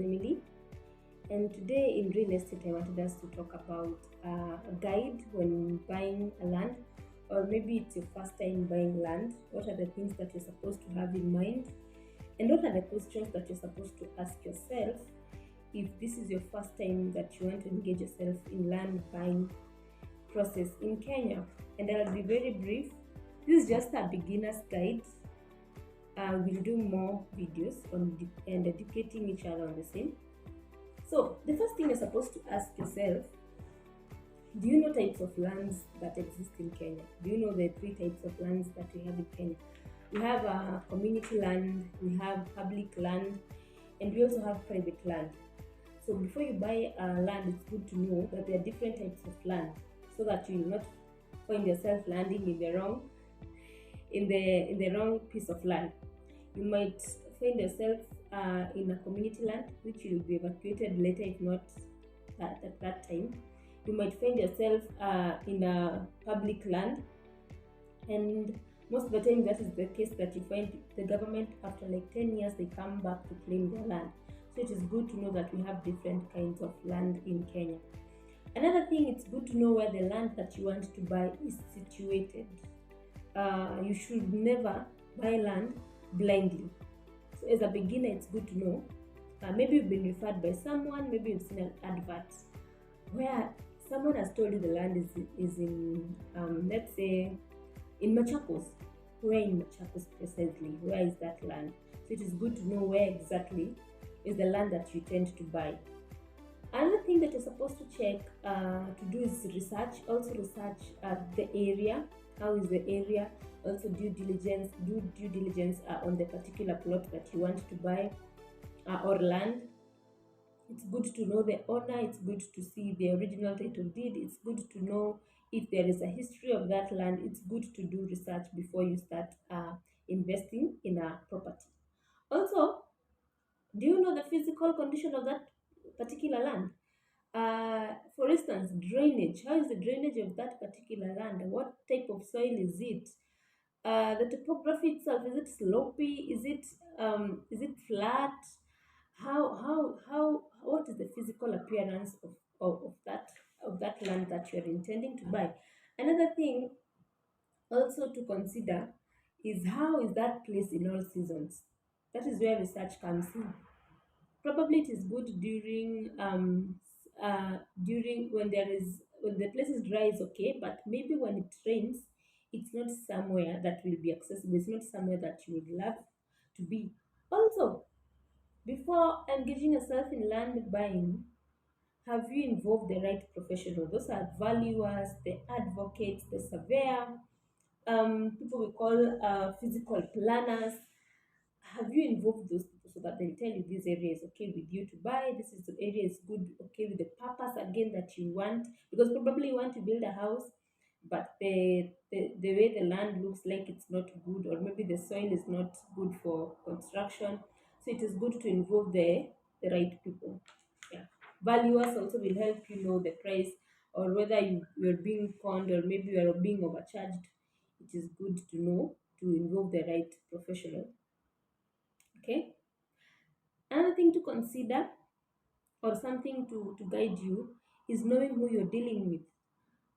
Emily, and today in real estate, I wanted us to talk about a guide when buying a land, or maybe it's your first time buying land. What are the things that you're supposed to have in mind, and what are the questions that you're supposed to ask yourself if this is your first time that you want to engage yourself in land buying process in Kenya? And I'll be very brief. This is just a beginner's guide. We'll do more videos on and educating each other on the same. So the first thing you're supposed to ask yourself: do you know types of lands that exist in Kenya? Do you know the three types of lands that we have in Kenya? We have community land, we have public land, and we also have private land. So before you buy land, it's good to know that there are different types of land, so that you will not find yourself landing in the wrong piece of land. You might find yourself in a community land, which will be evacuated later if not at that time. You might find yourself in a public land, and most of the time that is the case, that you find the government after like 10 years they come back to claim their land. So it is good to know that we have different kinds of land in Kenya. Another thing, it's good to know where the land that you want to buy is situated. You should never buy land blindly. So as a beginner, it's good to know. Maybe you've been referred by someone, maybe you've seen an advert where someone has told you the land is in, let's say, in Machakos. Where in Machakos precisely? Where is that land? So it is good to know where exactly is the land that you tend to buy. Another thing that you're supposed to check to do is research. Also research the area. How is the area? Also do due diligence on the particular plot that you want to buy or land. It's good to know the owner. It's good to see the original title deed. It's good to know if there is a history of that land. It's good to do research before you start investing in a property. Also, do you know the physical condition of that particular land? For instance, drainage. How is the drainage of that particular land? What type of soil is it? The topography itself, is it slopy? Is it flat? What is the physical appearance of that land that you are intending to buy? Another thing also to consider is, how is that place in all seasons? That is where research comes in. Probably it is good during when the place is dry is okay, but maybe when it rains, it's not somewhere that will be accessible. It's not somewhere that you would love to be. Also, before engaging yourself in land buying, have you involved the right professional? Those are valuers, the advocates, the surveyor, people we call physical planners. Have you involved those people so that they'll tell you this area is okay with you to buy, this is the area is good, okay with the purpose again that you want? Because probably you want to build a house, but the way the land looks like it's not good, or maybe the soil is not good for construction. So it is good to involve the right people. Yeah. Valuers also will help you know the price, or whether you're being conned, or maybe you are being overcharged. It is good to know to involve the right professional. Okay. Another thing to consider, or something to guide you, is knowing who you're dealing with.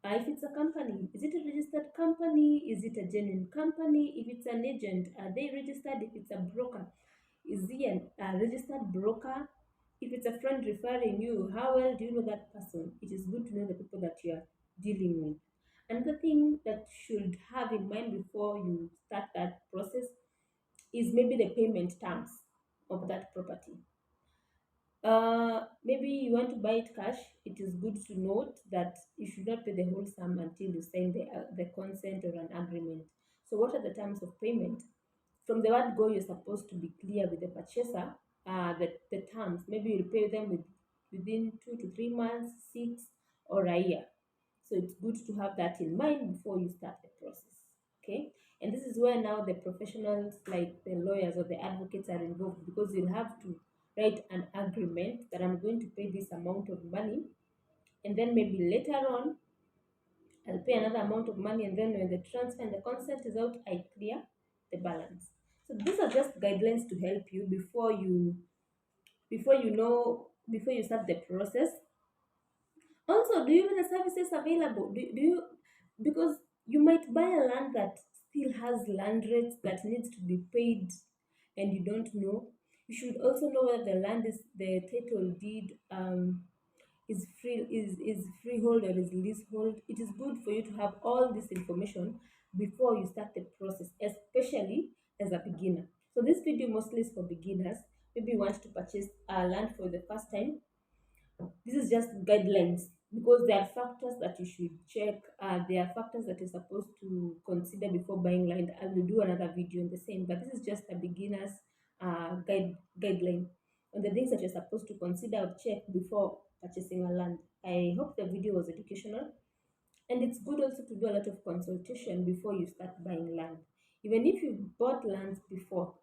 If it's a company, is it a registered company? Is it a genuine company? If it's an agent, are they registered? If it's a broker, is he a registered broker? If it's a friend referring you, how well do you know that person? It is good to know the people that you are dealing with. Another thing that you should have in mind before you start that process is maybe the payment terms of that property. Maybe you want to buy it cash. It is good to note that you should not pay the whole sum until you sign the consent or an agreement. So, what are the terms of payment? From the word go, you're supposed to be clear with the purchaser. The terms. Maybe you'll pay them within 2 to 3 months, 6, or a year. So it's good to have that in mind before you start the process. Okay, and this is where now the professionals like the lawyers or the advocates are involved, because you'll have to write an agreement that I'm going to pay this amount of money, and then maybe later on I'll pay another amount of money, and then when the transfer and the consent is out, I clear the balance. So these are just guidelines to help you before you start the process. Also, do you know the services available? Do you, because you might buy a land that still has land rates that needs to be paid and you don't know. You should also know whether the land is the title deed is freehold or is leasehold. It is good for you to have all this information before you start the process, especially as a beginner. So this video mostly is for beginners. Maybe you want to purchase land for the first time. This is just guidelines because there are factors that you should check. There are factors that you're supposed to consider before buying land. I will do another video on the same, but this is just a beginner's guideline on the things that you're supposed to consider or check before purchasing a land. I hope the video was educational, and it's good also to do a lot of consultation before you start buying land. Even if you've bought lands before,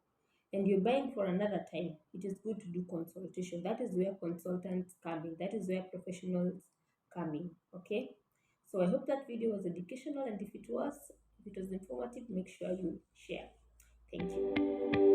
and you're buying for another time, it is good to do consultation. That is where consultants come in. That is where professionals come in. Okay. So I hope that video was educational, and if it was informative, make sure you share. Thank you.